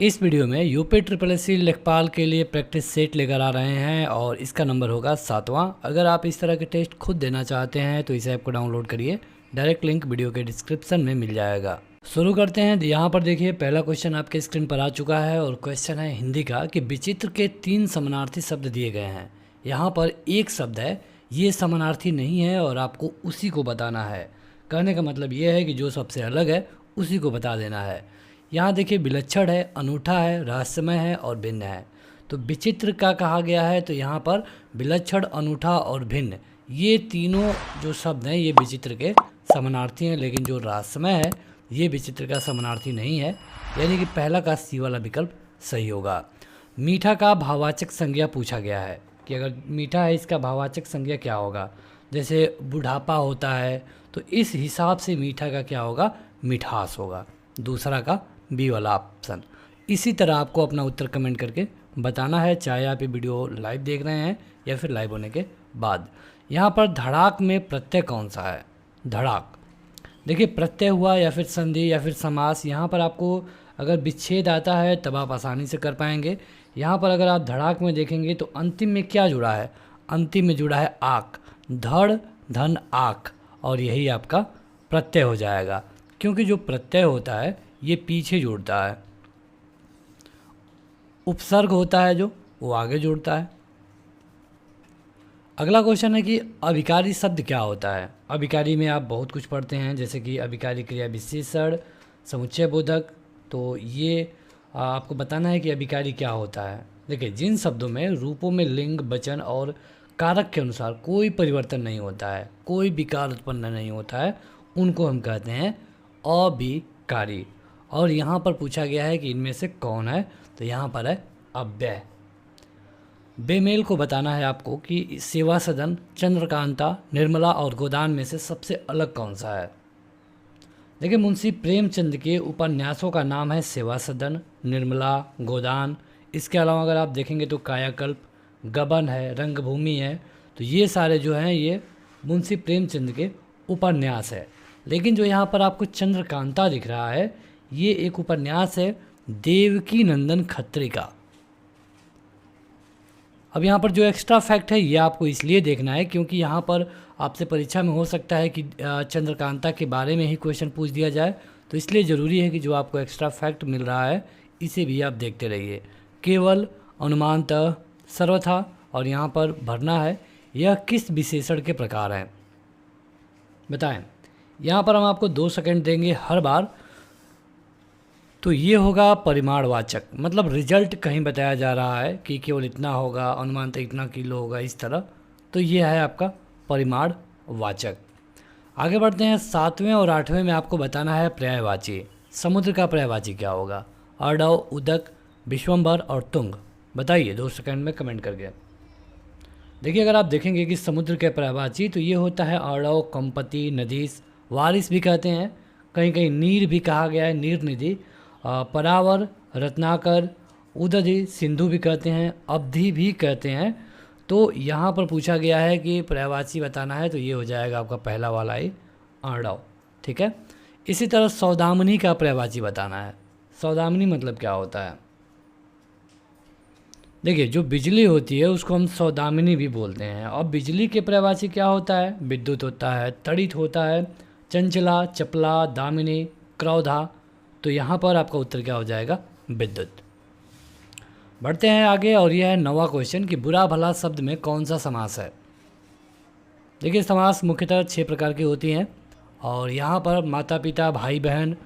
इस वीडियो में UP triple S C लेखपाल के लिए प्रैक्टिस सेट लेकर आ रहे हैं और इसका नंबर होगा 7वां। अगर आप इस तरह के टेस्ट खुद देना चाहते हैं तो इस ऐप को डाउनलोड करिए। डायरेक्ट लिंक वीडियो के डिस्क्रिप्शन में मिल जाएगा। शुरू करते हैं। यहाँ पर देखिए पहला क्वेश्चन आपके स्क्रीन पर आ चुका है और क्वेश्चन है हिंदी का कि विचित्र के 3 समानार्थी शब्द दिए गए हैं। यहाँ पर एक शब्द है, ये समानार्थी नहीं है और आपको उसी को बताना है। कहने का मतलब ये है कि जो सबसे अलग है उसी को बता देना है। यहाँ देखिए विलक्षण है, अनूठा है, रहस्यमय है और भिन्न है। तो विचित्र का कहा गया है तो यहाँ पर विलक्षण, अनूठा और भिन्न, ये तीनों जो शब्द हैं ये विचित्र के समानार्थी हैं। लेकिन जो रहस्यमय है ये विचित्र का समानार्थी नहीं है, यानी कि पहला का सी वाला विकल्प सही होगा। मीठा का भाववाचक संज्ञा पूछा गया है कि अगर मीठा है इसका भाववाचक संज्ञा क्या होगा। जैसे बुढ़ापा होता है तो इस हिसाब से मीठा का क्या होगा, मिठास होगा। दूसरा का बी वाला ऑप्शन। इसी तरह आपको अपना उत्तर कमेंट करके बताना है, चाहे आप ये वीडियो लाइव देख रहे हैं या फिर लाइव होने के बाद। यहाँ पर धड़ाक में प्रत्यय कौन सा है। धड़ाक देखिए प्रत्यय हुआ या फिर संधि या फिर समास। यहाँ पर आपको अगर विच्छेद आता है तब आप आसानी से कर पाएंगे। यहाँ पर अगर आप धड़ाक में देखेंगे तो अंतिम में क्या जुड़ा है, अंतिम में जुड़ा है आक, धड़ धन आक, और यही आपका प्रत्यय हो जाएगा। क्योंकि जो प्रत्यय होता है ये पीछे जुड़ता है, उपसर्ग होता है जो वो आगे जुड़ता है। अगला क्वेश्चन है कि अभिकारी शब्द क्या होता है। अभिकारी में आप बहुत कुछ पढ़ते हैं, जैसे कि अभिकारी क्रिया विशेषण, समुच्चय बोधक। तो ये आपको बताना है कि अभिकारी क्या होता है। देखिए जिन शब्दों में रूपों में लिंग, वचन और कारक के अनुसार कोई परिवर्तन नहीं होता है, कोई विकार उत्पन्न नहीं होता है, उनको हम कहते हैं अभिकारी। और यहाँ पर पूछा गया है कि इनमें से कौन है, तो यहाँ पर है अव्यय। बेमेल को बताना है आपको कि सेवा सदन, चंद्रकांता, निर्मला और गोदान में से सबसे अलग कौन सा है। देखिए मुंशी प्रेमचंद के उपन्यासों का नाम है सेवा सदन, निर्मला, गोदान। इसके अलावा अगर आप देखेंगे तो कायाकल्प, गबन है, रंगभूमि है। तो ये सारे जो हैं ये मुंशी प्रेमचंद के उपन्यास है। लेकिन जो यहाँ पर आपको चंद्रकांता दिख रहा है ये एक उपन्यास है देवकी नंदन खत्री का। अब यहाँ पर जो एक्स्ट्रा फैक्ट है ये आपको इसलिए देखना है क्योंकि यहाँ पर आपसे परीक्षा में हो सकता है कि चंद्रकांता के बारे में ही क्वेश्चन पूछ दिया जाए। तो इसलिए ज़रूरी है कि जो आपको एक्स्ट्रा फैक्ट मिल रहा है इसे भी आप देखते रहिए। केवल, अनुमानतः, सर्वथा और यहाँ पर भरना है, यह किस विशेषण के प्रकार हैं बताएं। यहाँ पर हम आपको 2 सेकंड देंगे हर बार। तो ये होगा परिमाणवाचक, मतलब रिजल्ट कहीं बताया जा रहा है कि केवल इतना होगा, अनुमानतः इतना किलो होगा, इस तरह। तो ये है आपका परिमाणवाचक। आगे बढ़ते हैं। 7वें और 8वें में आपको बताना है पर्यायवाची। समुद्र का पर्यायवाची क्या होगा। अर्डव, उदक, विश्वम्भर और तुंग। बताइए 2 सेकंड में कमेंट करके। देखिए अगर आप देखेंगे कि समुद्र के पर्यायवाची तो ये होता है अर्डव, कंपति, नदीस, वारिस भी कहते हैं, कहीं कहीं नीर भी कहा गया है, नीर निधि, परावर, रत्नाकर, उदधि, सिंधु भी कहते हैं, अवधि भी कहते हैं। तो यहाँ पर पूछा गया है कि पर्यायवाची बताना है तो ये हो जाएगा आपका पहला वाला ही अर्डव। ठीक है। इसी तरह सौदामिनी का पर्यायवाची बताना है। सौदामिनी मतलब क्या होता है। देखिए जो बिजली होती है उसको हम सौदामिनी भी बोलते हैं। और बिजली के पर्यायवाची क्या होता है, विद्युत होता है, तड़ित होता है, चंचला, चपला, दामिनी, क्रोधा। तो यहाँ पर आपका उत्तर क्या हो जाएगा, विद्युत। बढ़ते हैं आगे और यह है 9वां क्वेश्चन कि बुरा भला शब्द में कौन सा समास है। देखिए समास मुख्यतः 6 प्रकार की होती हैं और यहाँ पर माता पिता, भाई बहन,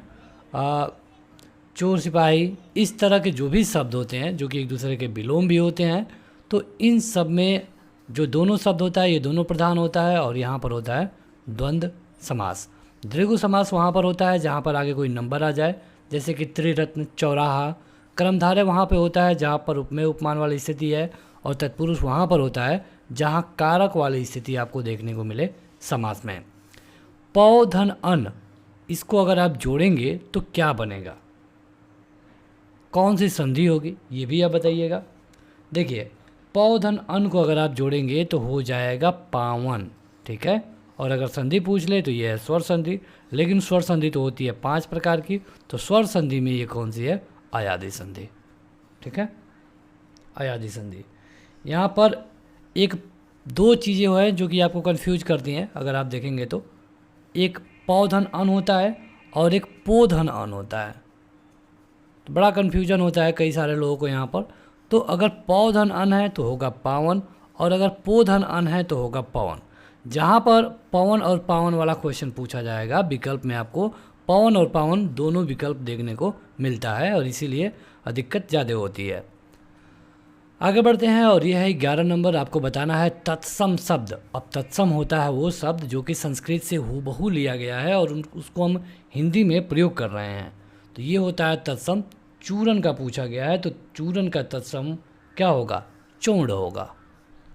चोर सिपाही, इस तरह के जो भी शब्द होते हैं जो कि एक दूसरे के विलोम भी होते हैं, तो इन सब में जो दोनों शब्द होता है ये दोनों प्रधान होता है और यहाँ पर होता है द्वंद्व समास। द्विगु समास वहाँ पर होता है जहाँ पर आगे कोई नंबर आ जाए, जैसे कि त्रिरत्न, चौराहा। कर्मधारय वहाँ पे होता है जहाँ पर उपमेय उपमान वाली स्थिति है और तत्पुरुष वहाँ पर होता है जहाँ कारक वाली स्थिति आपको देखने को मिले समास में। पौ धन अन, इसको अगर आप जोड़ेंगे तो क्या बनेगा, कौन सी संधि होगी ये भी आप बताइएगा। देखिए पौ धन अन को अगर आप जोड़ेंगे तो हो जाएगा पावन। ठीक है। और अगर संधि पूछ ले तो ये है स्वर संधि। लेकिन स्वर संधि तो होती है 5 प्रकार की, तो स्वर संधि में ये कौन सी है, अयादी संधि। ठीक है, अयादी संधि। यहाँ पर एक दो चीज़ें हैं जो कि आपको कंफ्यूज करती हैं अगर आप देखेंगे तो, एक पौधन अन होता है और एक पोधन अन होता है। तो बड़ा कन्फ्यूजन होता है कई सारे लोगों को यहाँ पर। तो अगर पौधन अन है तो होगा पावन, और अगर पोधन अन है तो होगा पवन। जहाँ पर पवन और पावन वाला क्वेश्चन पूछा जाएगा, विकल्प में आपको पवन और पावन दोनों विकल्प देखने को मिलता है, और इसीलिए दिक्कत ज़्यादा होती है। आगे बढ़ते हैं, और यह है 11 नंबर, आपको बताना है तत्सम शब्द। अब तत्सम होता है वो शब्द जो कि संस्कृत से हूबहू लिया गया है और उसको हम हिंदी में प्रयोग कर रहे हैं। तो ये होता है तत्सम। चूरन का पूछा गया है, तो चूरन का तत्सम क्या होगा? चूर्ण होगा।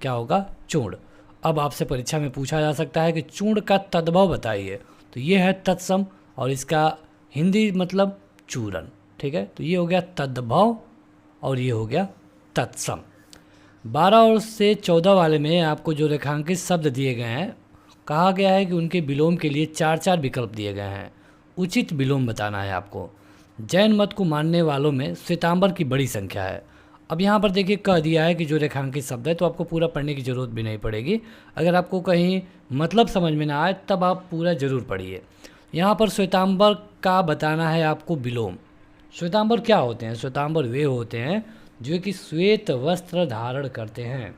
क्या होगा? चूर्ण। अब आपसे परीक्षा में पूछा जा सकता है कि चूर्ण का तद्भव बताइए, तो ये है तत्सम और इसका हिंदी मतलब चूरन। ठीक है, तो ये हो गया तद्भव और ये हो गया तत्सम। 12 और से 14 वाले में आपको जो रेखांकित शब्द दिए गए हैं, कहा गया है कि उनके विलोम के लिए 4 विकल्प दिए गए हैं। उचित विलोम बताना है आपको। जैन मत को मानने वालों में श्वेतांबर की बड़ी संख्या है। अब यहाँ पर देखिए कह दिया है कि जो रेखांकित शब्द है, तो आपको पूरा पढ़ने की ज़रूरत भी नहीं पड़ेगी। अगर आपको कहीं मतलब समझ में ना आए तब आप पूरा ज़रूर पढ़िए। यहाँ पर श्वेतांबर का बताना है आपको विलोम। श्वेतांबर क्या होते हैं? श्वेतांबर वे होते हैं जो कि श्वेत वस्त्र धारण करते हैं।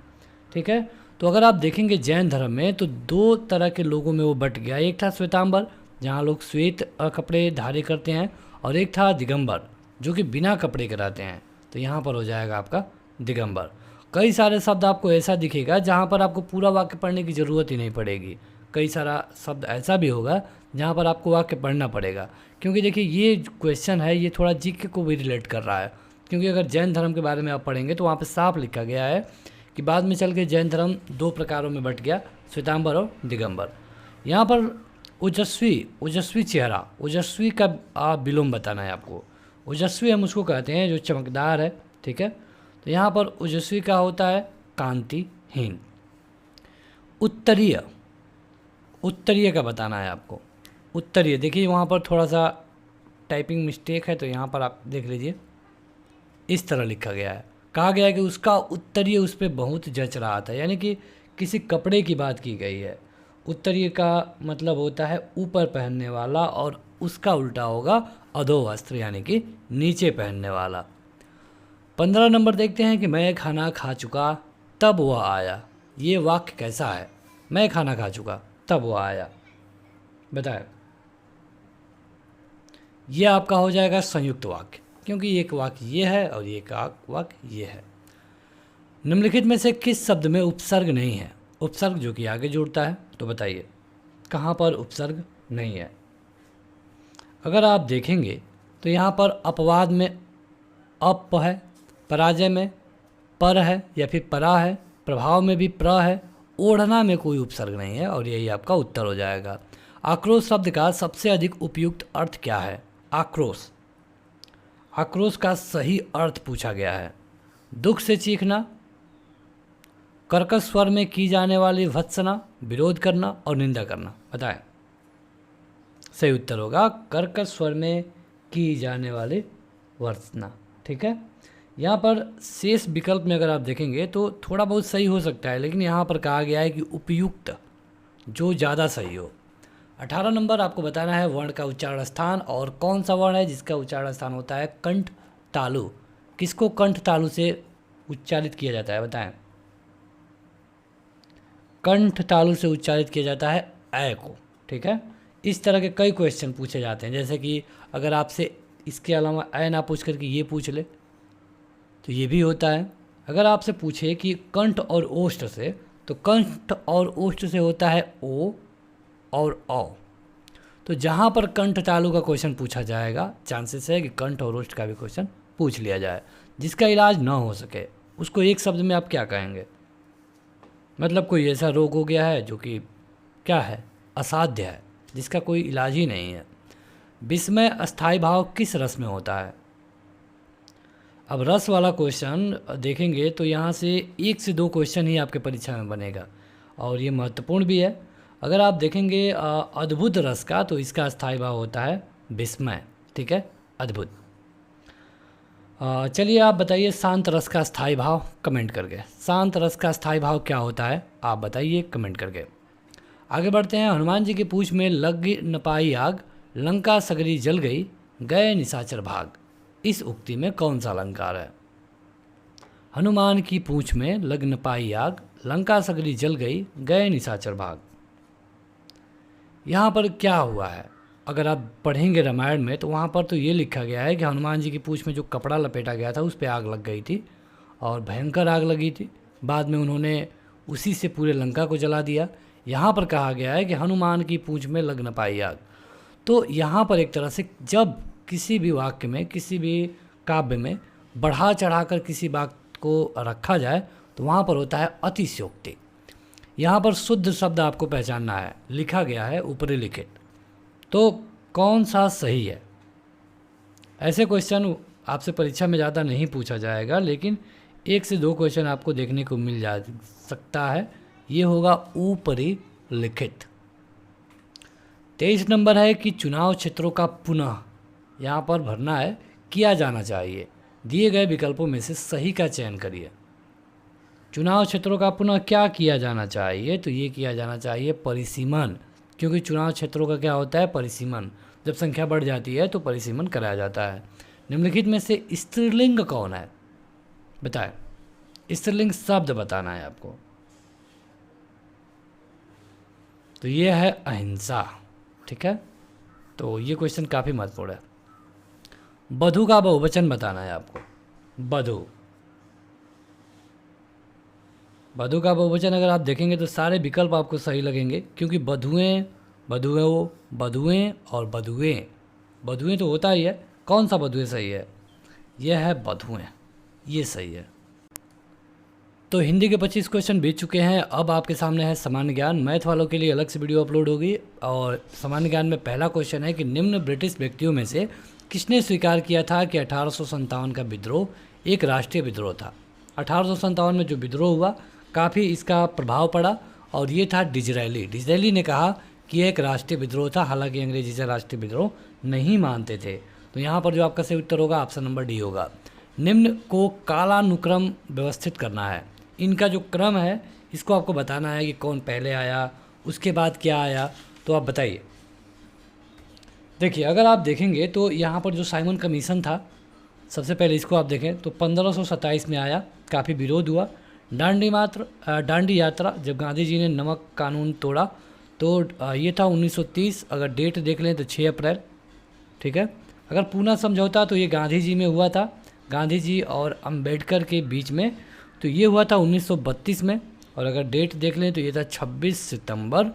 ठीक है, तो अगर आप देखेंगे जैन धर्म में तो 2 तरह के लोगों में वो बट गया। एक था श्वेतांबर जहाँ लोग श्वेत कपड़े धारे करते हैं, और एक था दिगंबर जो कि बिना कपड़े के रहते हैं। तो यहाँ पर हो जाएगा आपका दिगंबर। कई सारे शब्द आपको ऐसा दिखेगा जहाँ पर आपको पूरा वाक्य पढ़ने की ज़रूरत ही नहीं पड़ेगी। कई सारा शब्द ऐसा भी होगा जहाँ पर आपको वाक्य पढ़ना पड़ेगा, क्योंकि देखिए ये क्वेश्चन है ये थोड़ा जीके को भी रिलेट कर रहा है। क्योंकि अगर जैन धर्म के बारे में आप पढ़ेंगे तो वहाँ पे साफ लिखा गया है कि बाद में चल के जैन धर्म 2 प्रकारों में बट गया, श्वेतांबर और दिगंबर। यहाँ पर ओजस्वी चेहरा, ओजस्वी का विलोम बताना है आपको। ओजस्वी हम उसको कहते हैं जो चमकदार है। ठीक है, तो यहाँ पर ओजस्वी का होता है कांतिहीन। उत्तरीय, उत्तरीय का बताना है आपको। उत्तरीय देखिए वहाँ पर थोड़ा सा टाइपिंग मिस्टेक है, तो यहाँ पर आप देख लीजिए इस तरह लिखा गया है। कहा गया है कि उसका उत्तरीय उस पर बहुत जच रहा था, यानी कि किसी कपड़े की बात की गई है। उत्तरीय का मतलब होता है ऊपर पहनने वाला, और उसका उल्टा होगा अधो वस्त्र यानी कि नीचे पहनने वाला। 15 नंबर देखते हैं कि मैं खाना खा चुका तब वह आया। ये वाक्य कैसा है? मैं खाना खा चुका तब वह आया, बताएं। ये आपका हो जाएगा संयुक्त वाक्य, क्योंकि एक वाक्य ये है और एक वाक्य ये है। निम्नलिखित में से किस शब्द में उपसर्ग नहीं है? उपसर्ग जो कि आगे जुड़ता है, तो बताइए कहाँ पर उपसर्ग नहीं है? अगर आप देखेंगे तो यहाँ पर अपवाद में अप है, पराजय में पर है या फिर परा है, प्रभाव में भी प्र है, ओढ़ना में कोई उपसर्ग नहीं है, और यही आपका उत्तर हो जाएगा। आक्रोश शब्द का सबसे अधिक उपयुक्त अर्थ क्या है? आक्रोश, आक्रोश का सही अर्थ पूछा गया है। दुख से चीखना, कर्कश स्वर में की जाने वाली भत्सना, विरोध करना और निंदा करना, बताएं। सही उत्तर होगा कर्कश स्वर में की जाने वाली भत्सना। ठीक है, यहाँ पर शेष विकल्प में अगर आप देखेंगे तो थोड़ा बहुत सही हो सकता है, लेकिन यहाँ पर कहा गया है कि उपयुक्त जो ज़्यादा सही हो। 18 नंबर आपको बताना है वर्ण का उच्चारण स्थान, और कौन सा वर्ण है जिसका उच्चारण स्थान होता है कंठ तालु। किसको कंठ तालु से उच्चारित किया जाता है, बताएं। कंठ तालु से उच्चारित किया जाता है ऐ को। ठीक है, इस तरह के कई क्वेश्चन पूछे जाते हैं, जैसे कि अगर आपसे इसके अलावा ऐ ना पूछ करके ये पूछ ले तो ये भी होता है। अगर आपसे पूछे कि कंठ और ओष्ठ से, तो कंठ और ओष्ठ से होता है ओ और औ। तो जहाँ पर कंठ तालु का क्वेश्चन पूछा जाएगा, चांसेस है कि कंठ और ओष्ठ का भी क्वेश्चन पूछ लिया जाए। जिसका इलाज ना हो सके उसको एक शब्द में आप क्या कहेंगे? मतलब कोई ऐसा रोग हो गया है जो कि क्या है, असाध्य है, जिसका कोई इलाज ही नहीं है। विस्मय अस्थायी भाव किस रस में होता है? अब रस वाला क्वेश्चन देखेंगे तो यहाँ से 1 से 2 क्वेश्चन ही आपके परीक्षा में बनेगा, और ये महत्वपूर्ण भी है। अगर आप देखेंगे अद्भुत रस का, तो इसका अस्थायी भाव होता है विस्मय। ठीक है, अद्भुत। चलिए आप बताइए शांत रस का स्थायी भाव कमेंट करके। शांत रस का स्थायी भाव क्या होता है आप बताइए कमेंट करके। आगे बढ़ते हैं। हनुमान जी की पूंछ में लग न पाई आग, लंका सगरी जल गई, गए निशाचर भाग। इस उक्ति में कौन सा अलंकार है? हनुमान की पूंछ में लग न पाई आग, लंका सगरी जल गई, गए निशाचर भाग। यहाँ पर क्या हुआ है? अगर आप पढ़ेंगे रामायण में तो वहाँ पर तो ये लिखा गया है कि हनुमान जी की पूंछ में जो कपड़ा लपेटा गया था उस पर आग लग गई थी और भयंकर आग लगी थी। बाद में उन्होंने उसी से पूरे लंका को जला दिया। यहाँ पर कहा गया है कि हनुमान की पूंछ में लग न पाई आग। तो यहाँ पर एक तरह से जब किसी भी वाक्य में, किसी भी काव्य में बढ़ा चढ़ाकर किसी बात को रखा जाए तो वहाँ पर होता है अतिशयोक्ति। यहाँ पर शुद्ध शब्द आपको पहचानना है, लिखा गया है ऊपरी लिखित। तो कौन सा सही है? ऐसे क्वेश्चन आपसे परीक्षा में ज़्यादा नहीं पूछा जाएगा, लेकिन 1 से 2 क्वेश्चन आपको देखने को मिल जा सकता है। ये होगा ऊपरी लिखित। 23 नंबर है कि चुनाव क्षेत्रों का पुनः यहाँ पर भरना है, किया जाना चाहिए। दिए गए विकल्पों में से सही का चयन करिए। चुनाव क्षेत्रों का पुनः क्या किया जाना चाहिए? तो ये किया जाना चाहिए परिसीमन, क्योंकि चुनाव क्षेत्रों का क्या होता है? परिसीमन। जब संख्या बढ़ जाती है तो परिसीमन कराया जाता है। निम्नलिखित में से स्त्रीलिंग कौन है? बताएं। स्त्रीलिंग शब्द बताना है आपको। तो ये है अहिंसा। ठीक है, तो ये क्वेश्चन काफ़ी महत्वपूर्ण है। बधु का बहुवचन बताना है आपको। बधु, बधु का बहुवचन अगर आप देखेंगे तो सारे विकल्प आपको सही लगेंगे, क्योंकि बधुएं, बधुओं, बधुएं और बधुएं। बधुएं तो होता ही है। कौन सा बधुएं सही है? यह है बधुएं, ये सही है। तो हिंदी के 25 क्वेश्चन बीत चुके हैं। अब आपके सामने है सामान्य ज्ञान। मैथ वालों के लिए अलग से वीडियो अपलोड होगी। और सामान्य ज्ञान में पहला क्वेश्चन है कि निम्न ब्रिटिश व्यक्तियों में से किसने स्वीकार किया था कि 1857 का विद्रोह एक राष्ट्रीय विद्रोह था? 1857 में जो विद्रोह हुआ काफ़ी इसका प्रभाव पड़ा और ये था डिजरायली। डिजरायली ने कहा कि एक राष्ट्रीय विद्रोह था, हालांकि अंग्रेजी से राष्ट्रीय विद्रोह नहीं मानते थे। तो यहाँ पर जो आपका सही उत्तर होगा ऑप्शन नंबर डी होगा। निम्न को कालानुक्रम व्यवस्थित करना है। इनका जो क्रम है इसको आपको बताना है कि कौन पहले आया, उसके बाद क्या आया। तो आप बताइए। देखिए, अगर आप देखेंगे तो यहाँ पर जो साइमन कमीशन था, सबसे पहले इसको आप देखें तो 1527 में आया। काफ़ी विरोध हुआ। दांडी यात्रा, जब गांधी जी ने नमक कानून तोड़ा तो ये था 1930। अगर डेट देख लें तो 6 अप्रैल। ठीक है। अगर पूना समझौता तो ये गांधी जी में हुआ था, गांधी जी और अंबेडकर के बीच में। तो ये हुआ था 1932 में। और अगर डेट देख लें तो ये था 26 सितंबर।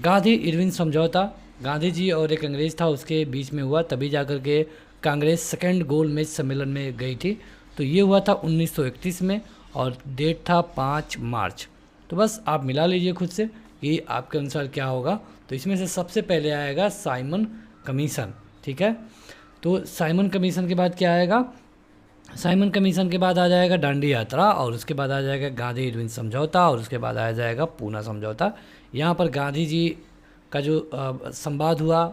गांधी इरविन समझौता, गांधी जी और एक अंग्रेज़ था उसके बीच में हुआ, तभी जाकर के कांग्रेस सेकेंड गोलमेज सम्मेलन में गई थी। तो ये हुआ था 1931 में और डेट था 5 मार्च। तो बस आप मिला लीजिए खुद से कि आपके अनुसार क्या होगा। तो इसमें से सबसे पहले आएगा साइमन कमीशन। ठीक है, तो साइमन कमीशन के बाद क्या आएगा? साइमन कमीशन के बाद आ जाएगा दांडी यात्रा, और उसके बाद आ जाएगा गांधी इरविन समझौता, और उसके बाद आ जाएगा पूना समझौता। यहाँ पर गांधी जी का जो संवाद हुआ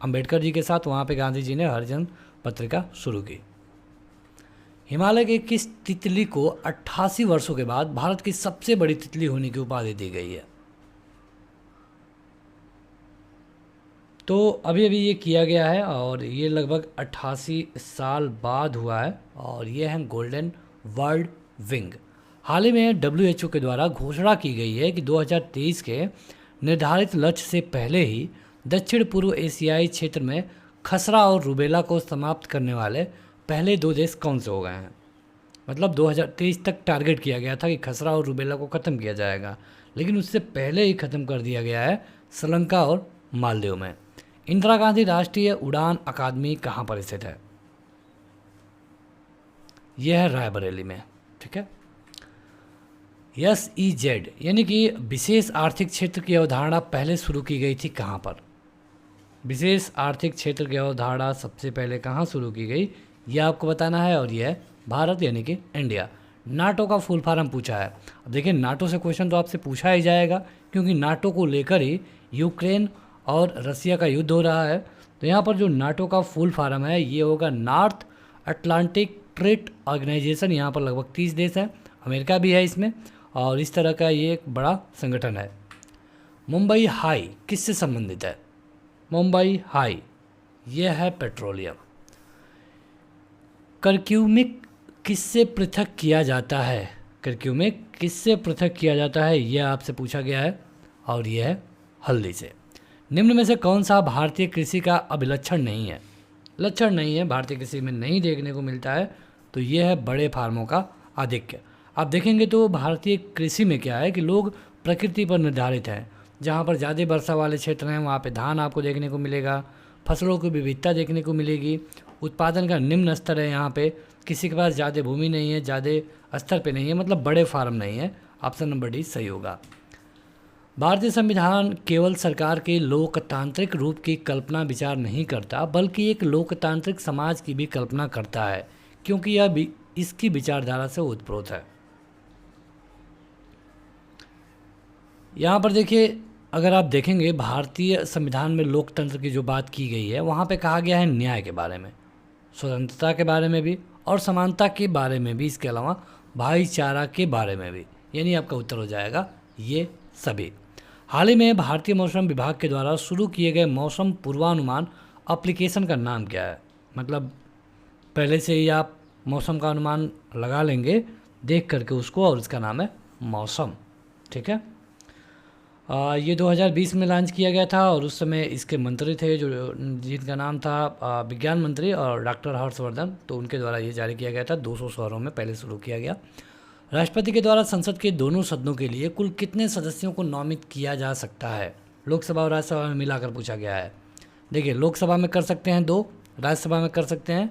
अंबेडकर जी के साथ, वहाँ पे गांधी जी ने हरिजन पत्रिका शुरू की। हिमालय के किस तितली को 88 वर्षों के बाद भारत की सबसे बड़ी तितली होने की उपाधि दी गई है? तो अभी अभी ये किया गया है और ये लगभग 88 साल बाद हुआ है, और ये है गोल्डन वर्ल्ड विंग। हाल ही में WHO के द्वारा घोषणा की गई है कि 2023 के निर्धारित लक्ष्य से पहले ही दक्षिण पूर्व एशियाई क्षेत्र में खसरा और रूबेला को समाप्त करने वाले पहले 2 देश कौन से हो गए हैं? मतलब 2023 तक टारगेट किया गया था कि खसरा और रूबेला को ख़त्म किया जाएगा, लेकिन उससे पहले ही ख़त्म कर दिया गया है श्रीलंका और मालदीव में। इंदिरा गांधी राष्ट्रीय उड़ान अकादमी कहाँ पर स्थित है? यह है रायबरेली में। ठीक है। SEZ यानी कि विशेष आर्थिक क्षेत्र की अवधारणा पहले शुरू की गई थी कहाँ पर? विशेष आर्थिक क्षेत्र की अवधारणा सबसे पहले कहाँ शुरू की गई, यह आपको बताना है, और यह है भारत यानी कि इंडिया। नाटो का फुल फॉर्म पूछा है। अब देखिए, नाटो से क्वेश्चन तो आपसे पूछा ही जाएगा, क्योंकि नाटो को लेकर ही यूक्रेन और रसिया का युद्ध हो रहा है। तो यहाँ पर जो नाटो का फुल फॉर्म है ये होगा नॉर्थ अटलांटिक ट्रेड ऑर्गेनाइजेशन, यहाँ पर लगभग 30 देश हैं, अमेरिका भी है इसमें, और इस तरह का ये एक बड़ा संगठन है। मुंबई हाई किससे संबंधित है? मुंबई हाई यह है पेट्रोलियम। कर्क्यूमिक किससे पृथक किया जाता है? कर्क्यूमिक किससे पृथक किया जाता है, यह आपसे पूछा गया है, और यह है हल्दी से। निम्न में से कौन सा भारतीय कृषि का अभिलक्षण नहीं है? लक्षण नहीं है, भारतीय कृषि में नहीं देखने को मिलता है, तो यह है बड़े फार्मों का आधिक्य। आप देखेंगे तो भारतीय कृषि में क्या है कि लोग प्रकृति पर निर्धारित हैं। जहाँ पर ज़्यादा वर्षा वाले क्षेत्र हैं वहाँ पे धान आपको देखने को मिलेगा, फसलों की विविधता देखने को मिलेगी, उत्पादन का निम्न स्तर है। यहाँ पे किसी के पास ज़्यादा भूमि नहीं है, ज़्यादा स्तर पे नहीं है, मतलब बड़े फार्म नहीं है। ऑप्शन नंबर डी सही होगा। भारतीय संविधान केवल सरकार के लोकतांत्रिक रूप की कल्पना विचार नहीं करता, बल्कि एक लोकतांत्रिक समाज की भी कल्पना करता है, क्योंकि यह इसकी विचारधारा से ओतप्रोत है। यहाँ पर देखिए, अगर आप देखेंगे भारतीय संविधान में लोकतंत्र की जो बात की गई है, वहाँ पे कहा गया है न्याय के बारे में, स्वतंत्रता के बारे में भी, और समानता के बारे में भी, इसके अलावा भाईचारा के बारे में भी। यानी आपका उत्तर हो जाएगा ये सभी। हाल ही में भारतीय मौसम विभाग के द्वारा शुरू किए गए मौसम पूर्वानुमान एप्लीकेशन का नाम क्या है? मतलब पहले से ही आप मौसम का अनुमान लगा लेंगे देख करके उसको, और उसका नाम है मौसम। ठीक है, ये 2020 में लॉन्च किया गया था, और उस समय इसके मंत्री थे जो जिनका नाम था विज्ञान मंत्री और डॉक्टर हर्षवर्धन, तो उनके द्वारा ये जारी किया गया था। 200 शहरों में पहले शुरू किया गया। राष्ट्रपति के द्वारा संसद के दोनों सदनों के लिए कुल कितने सदस्यों को नामित किया जा सकता है? लोकसभा और राज्यसभा में मिलाकर पूछा गया है। देखिए, लोकसभा में कर सकते हैं 2, राज्यसभा में कर सकते हैं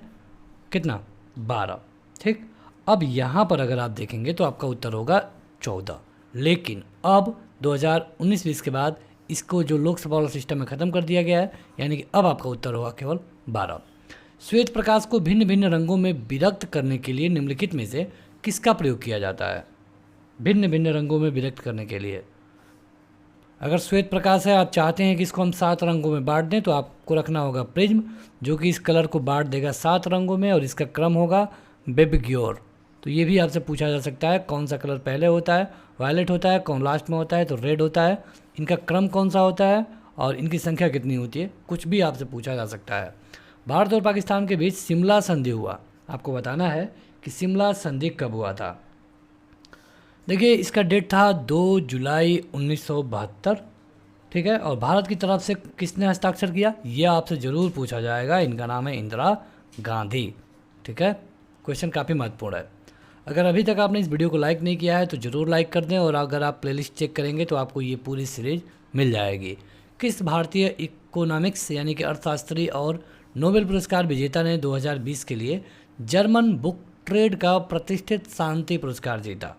कितना? 12। ठीक, अब यहाँ पर अगर आप देखेंगे तो आपका उत्तर होगा 14। लेकिन अब 2019-20 के बाद इसको जो लोकसभा वाला सिस्टम में ख़त्म कर दिया गया है, यानी कि अब आपका उत्तर होगा केवल 12। श्वेत प्रकाश को भिन्न भिन्न रंगों में विरक्त करने के लिए निम्नलिखित में से किसका प्रयोग किया जाता है? भिन्न भिन्न रंगों में विरक्त करने के लिए, अगर श्वेत प्रकाश है, आप चाहते हैं कि इसको हम 7 रंगों में बांट दें, तो आपको रखना होगा प्रिज्म, जो कि इस कलर को बांट देगा 7 रंगों में, और इसका क्रम होगा बेबिग्योर। तो ये भी आपसे पूछा जा सकता है कौन सा कलर पहले होता है, वायलेट होता है, कौन लास्ट में होता है तो रेड होता है, इनका क्रम कौन सा होता है और इनकी संख्या कितनी होती है, कुछ भी आपसे पूछा जा सकता है। भारत और पाकिस्तान के बीच शिमला संधि हुआ, आपको बताना है कि शिमला संधि कब हुआ था। देखिए, इसका डेट था 2 जुलाई 1972। ठीक है, और भारत की तरफ से किसने हस्ताक्षर किया, यह आपसे ज़रूर पूछा जाएगा। इनका नाम है इंदिरा गांधी। ठीक है, क्वेश्चन काफ़ी महत्वपूर्ण है। अगर अभी तक आपने इस वीडियो को लाइक नहीं किया है तो ज़रूर लाइक कर दें, और अगर आप प्लेलिस्ट चेक करेंगे तो आपको ये पूरी सीरीज मिल जाएगी। किस भारतीय इकोनॉमिक्स यानी कि अर्थशास्त्री और नोबेल पुरस्कार विजेता ने 2020 के लिए जर्मन बुक ट्रेड का प्रतिष्ठित शांति पुरस्कार जीता?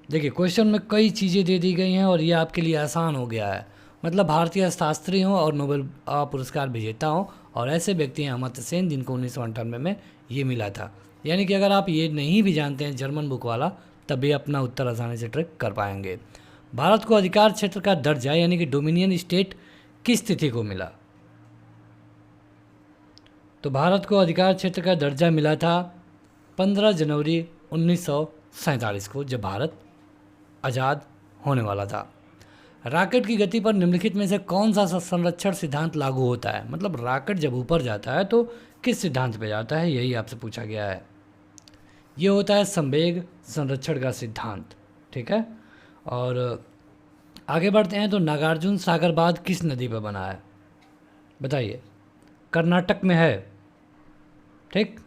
देखिए, क्वेश्चन में कई चीज़ें दे दी गई हैं और ये आपके लिए आसान हो गया है। मतलब भारतीय अर्थशास्त्री हों और नोबेल पुरस्कार विजेता हों, और ऐसे व्यक्ति हैं अमर्त्य सेन, जिनको 1998 में ये मिला था। यानी कि अगर आप ये नहीं भी जानते हैं जर्मन बुक वाला, तब भी अपना उत्तर आसानी से ट्रैक कर पाएंगे। भारत को अधिकार क्षेत्र का दर्जा यानी कि डोमिनियन स्टेट किस तिथि को मिला? तो भारत को अधिकार क्षेत्र का दर्जा मिला था 15 जनवरी 1947 को, जब भारत आज़ाद होने वाला था। रॉकेट की गति पर निम्नलिखित में से कौन सा संरक्षण सिद्धांत लागू होता है? मतलब रॉकेट जब ऊपर जाता है तो किस सिद्धांत पे जाता है, यही आपसे पूछा गया है। ये होता है संवेग संरक्षण का सिद्धांत। ठीक है, और आगे बढ़ते हैं तो नागार्जुन सागर बांध किस नदी पर बना है? बताइए, कर्नाटक में है। ठीक,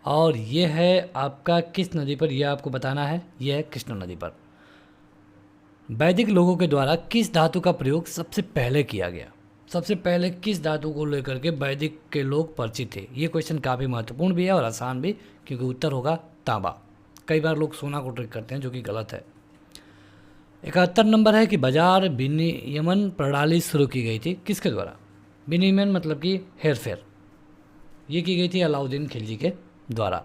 और ये है आपका किस नदी पर, यह आपको बताना है। यह है कृष्णा नदी पर। वैदिक लोगों के द्वारा किस धातु का प्रयोग सबसे पहले किया गया? सबसे पहले किस धातु को लेकर के वैदिक के लोग परिचित थे? ये क्वेश्चन काफ़ी महत्वपूर्ण भी है और आसान भी, क्योंकि उत्तर होगा तांबा। कई बार लोग सोना को ट्रिक करते हैं, जो कि गलत है। 71 नंबर है कि बाजार विनियमन प्रणाली शुरू की गई थी किसके द्वारा? विनियमन मतलब कि हेरफेर, ये की गई थी अलाउद्दीन खिलजी के द्वारा।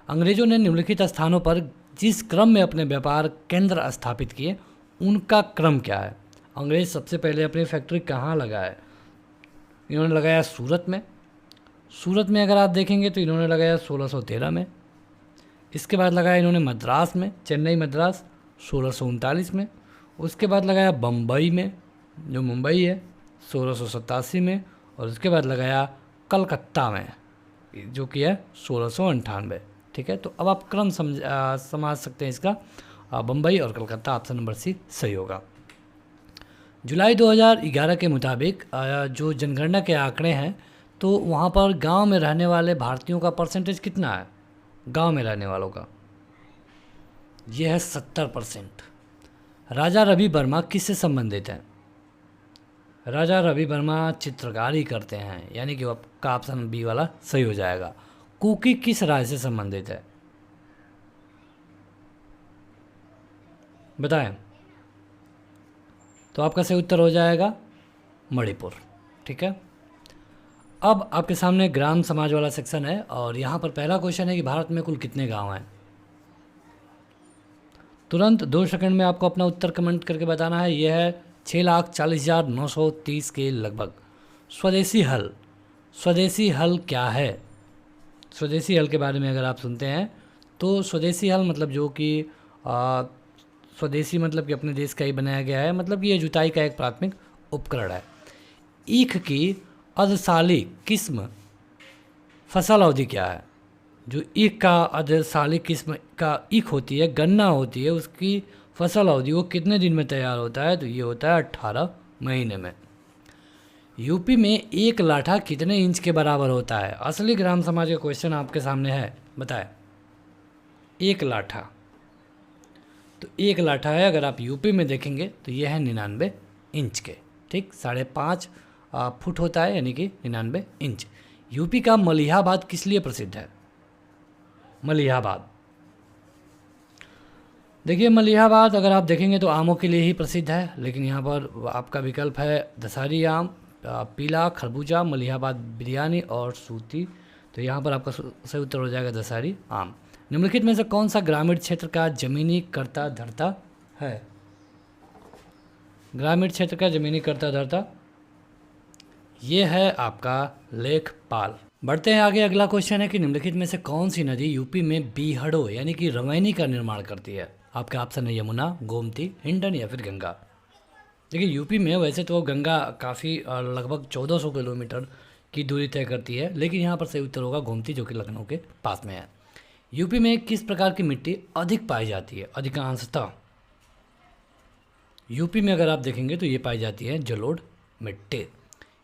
अंग्रेजों ने निम्नलिखित स्थानों पर जिस क्रम में अपने व्यापार केंद्र स्थापित किए, उनका क्रम क्या है? अंग्रेज सबसे पहले अपनी फैक्ट्री कहाँ लगाए? इन्होंने लगाया सूरत में, सूरत में अगर आप देखेंगे तो इन्होंने लगाया 1613 में। इसके बाद लगाया इन्होंने मद्रास में, चेन्नई मद्रास 1639 में। उसके बाद लगाया बम्बई में, जो मुंबई है, 1687 में। और उसके बाद लगाया कलकत्ता में, जो कि है 1698। ठीक है, तो अब आप क्रम समझ सकते हैं इसका। बम्बई और कलकत्ता, ऑप्शन नंबर सी सही होगा। जुलाई 2011 के मुताबिक जो जनगणना के आंकड़े हैं, तो वहाँ पर गांव में रहने वाले भारतीयों का परसेंटेज कितना है? गांव में रहने वालों का ये है 70%। राजा रवि वर्मा किससे संबंधित हैं? राजा रवि वर्मा चित्रकारी करते हैं, यानी कि आपका ऑप्शन बी वाला सही हो जाएगा। कुकी किस राज्य से संबंधित है? बताएं। तो आपका सही उत्तर हो जाएगा मणिपुर। ठीक है, अब आपके सामने ग्राम समाज वाला सेक्शन है और यहाँ पर पहला क्वेश्चन है कि भारत में कुल कितने गांव हैं? तुरंत 2 सेकंड में आपको अपना उत्तर कमेंट करके बताना है। यह है 6,40,930 के लगभग। स्वदेशी हल, स्वदेशी हल क्या है? स्वदेशी हल के बारे में अगर आप सुनते हैं तो स्वदेशी हल मतलब जो कि स्वदेशी मतलब कि अपने देश का ही बनाया गया है, मतलब कि ये जुताई का एक प्राथमिक उपकरण है। ईख की अर्धशाली किस्म फसल अवधि क्या है? जो ईख का अर्धशाली किस्म का ईख होती है, गन्ना होती है, उसकी फसल अवधि वो कितने दिन में तैयार होता है? तो ये होता है 18 महीने में। यूपी में एक लाठा कितने इंच के बराबर होता है? असली ग्राम समाज का क्वेश्चन आपके सामने है, बताएं। एक लाठा, तो एक लाठा है अगर आप यूपी में देखेंगे तो ये है 99 इंच के। ठीक, 5.5 फुट होता है, यानी कि 99 इंच। यूपी का मलिहाबाद किस लिए प्रसिद्ध है? मलिहाबाद, देखिए मलिहाबाद अगर आप देखेंगे तो आमों के लिए ही प्रसिद्ध है, लेकिन यहाँ पर आपका विकल्प है दशहरी आम, पीला खरबूजा, मलिहाबाद बिरयानी और सूती। तो यहाँ पर आपका सही उत्तर हो जाएगा दशहरी आम। निम्नलिखित में से कौन सा ग्रामीण क्षेत्र का जमीनी कर्ता धर्ता है? ग्रामीण क्षेत्र का जमीनी कर्ता धर्ता ये है आपका लेखपाल। बढ़ते हैं आगे। अगला क्वेश्चन है कि निम्नलिखित में से कौन सी नदी यूपी में बीहड़ों यानी कि रवैनी का निर्माण करती है? आपका ऑप्शन है यमुना, गोमती, हिंडन या फिर गंगा। देखिए यूपी में वैसे तो गंगा काफ़ी लगभग 1400 किलोमीटर की दूरी तय करती है, लेकिन यहाँ पर सही उत्तर होगा गोमती, जो कि लखनऊ के पास में है। यूपी में किस प्रकार की मिट्टी अधिक पाई जाती है? अधिकांशतः यूपी में अगर आप देखेंगे तो ये पाई जाती है जलोढ़ मिट्टी।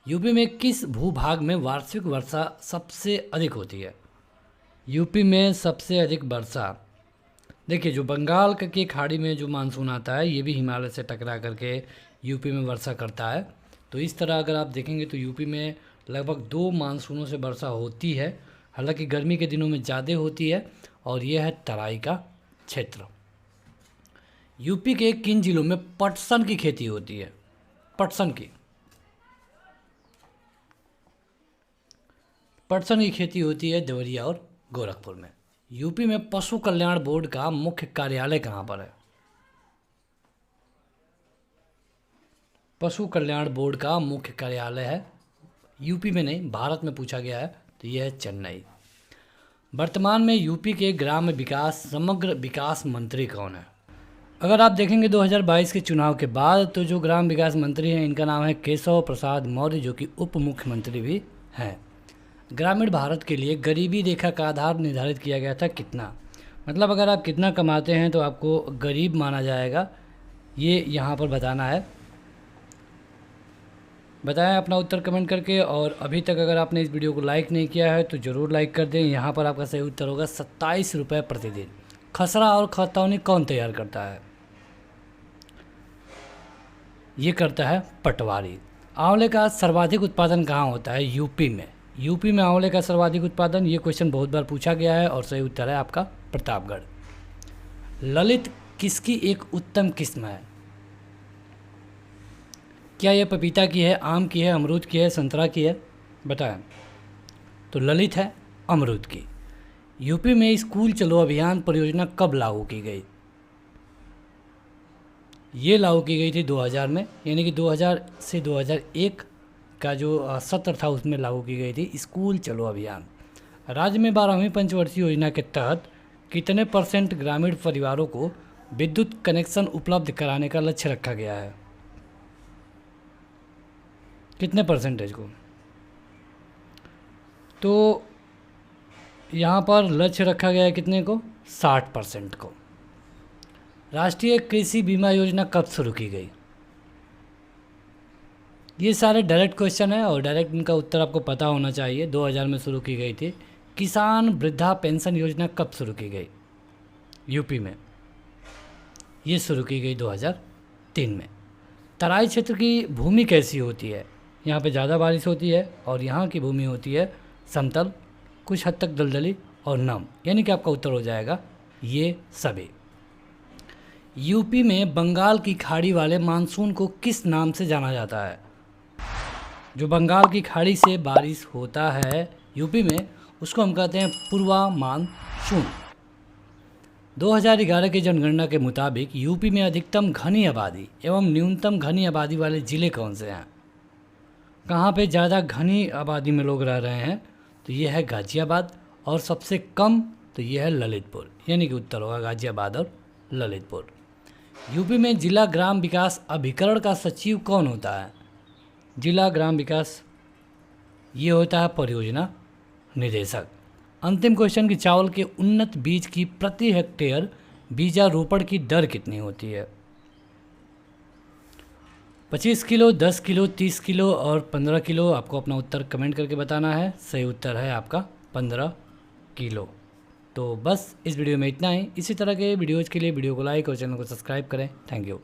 यूपी में किस भूभाग में वार्षिक वर्षा सबसे अधिक होती है? यूपी में सबसे अधिक वर्षा, देखिए जो बंगाल की खाड़ी में जो मानसून आता है, ये भी हिमालय से टकरा करके यूपी में वर्षा करता है। तो इस तरह अगर आप देखेंगे तो यूपी में लगभग 2 मानसूनों से वर्षा होती है, हालांकि गर्मी के दिनों में ज़्यादा होती है, और यह है तराई का क्षेत्र। यूपी के किन जिलों में पटसन की खेती होती है? पटसन की खेती होती है देवरिया और गोरखपुर में। यूपी में पशु कल्याण बोर्ड का मुख्य कार्यालय कहाँ पर है? पशु कल्याण बोर्ड का मुख्य कार्यालय है यूपी में नहीं, भारत में पूछा गया है, तो यह है चेन्नई। वर्तमान में यूपी के ग्राम्य विकास समग्र विकास मंत्री कौन है? अगर आप देखेंगे 2022 के चुनाव के बाद तो जो ग्राम विकास मंत्री हैं इनका नाम है केशव प्रसाद मौर्य, जो कि उप मुख्यमंत्री भी हैं। ग्रामीण भारत के लिए गरीबी रेखा का आधार निर्धारित किया गया था कितना? मतलब अगर आप कितना कमाते हैं तो आपको गरीब माना जाएगा, ये यहाँ पर बताना है। बताएं अपना उत्तर कमेंट करके, और अभी तक अगर आपने इस वीडियो को लाइक नहीं किया है तो ज़रूर लाइक कर दें। यहाँ पर आपका सही उत्तर होगा 27 रुपये प्रतिदिन। खसरा और खतौनी कौन तैयार करता है? ये करता है पटवारी। आंवले का सर्वाधिक उत्पादन कहाँ होता है? यूपी में। यूपी में आंवले का सर्वाधिक उत्पादन, ये क्वेश्चन बहुत बार पूछा गया है और सही उत्तर है आपका प्रतापगढ़। ललित किसकी एक उत्तम किस्म है? क्या यह पपीता की है, आम की है, अमरूद की है, संतरा की है? बताएं। तो ललित है अमरूद की। यूपी में स्कूल चलो अभियान परियोजना कब लागू की गई? ये लागू की गई थी 2000 में, यानी कि 2000 से 2001 का जो सत्र था उसमें लागू की गई थी स्कूल चलो अभियान। राज्य में 12वीं पंचवर्षीय योजना के तहत कितने % ग्रामीण परिवारों को विद्युत कनेक्शन उपलब्ध कराने का लक्ष्य रखा गया है? कितने परसेंटेज को? तो यहाँ पर लक्ष्य रखा गया है कितने को? 60% को। राष्ट्रीय कृषि बीमा योजना कब शुरू की गई? ये सारे डायरेक्ट क्वेश्चन है और डायरेक्ट इनका उत्तर आपको पता होना चाहिए। 2000 में शुरू की गई थी। किसान वृद्धा पेंशन योजना कब शुरू की गई? यूपी में। ये शुरू की गई 2003 में। तराई क्षेत्र की भूमि कैसी होती है? यहाँ पे ज़्यादा बारिश होती है और यहाँ की भूमि होती है समतल, कुछ हद तक दलदली और नम, यानी कि आपका उत्तर हो जाएगा ये सभी। यूपी में बंगाल की खाड़ी वाले मानसून को किस नाम से जाना जाता है? जो बंगाल की खाड़ी से बारिश होता है यूपी में, उसको हम कहते हैं पूर्वा मानसून। 2011 की जनगणना के मुताबिक यूपी में अधिकतम घनी आबादी एवं न्यूनतम घनी आबादी वाले ज़िले कौन से हैं? कहाँ पे ज़्यादा घनी आबादी में लोग रह रहे हैं? तो ये है गाज़ियाबाद, और सबसे कम तो ये है ललितपुर, यानी कि उत्तर होगा गाज़ियाबाद और ललितपुर। यूपी में जिला ग्राम विकास अभिकरण का सचिव कौन होता है? जिला ग्राम विकास ये होता है परियोजना निदेशक। अंतिम क्वेश्चन कि चावल के उन्नत बीज की प्रति हेक्टेयर बीजारोपण की दर कितनी होती है? 25 किलो, 10 किलो, 30 किलो और 15 किलो। आपको अपना उत्तर कमेंट करके बताना है। सही उत्तर है आपका 15 किलो। तो बस इस वीडियो में इतना ही। इसी तरह के वीडियोज़ के लिए वीडियो को लाइक और चैनल को सब्सक्राइब करें। Thank you.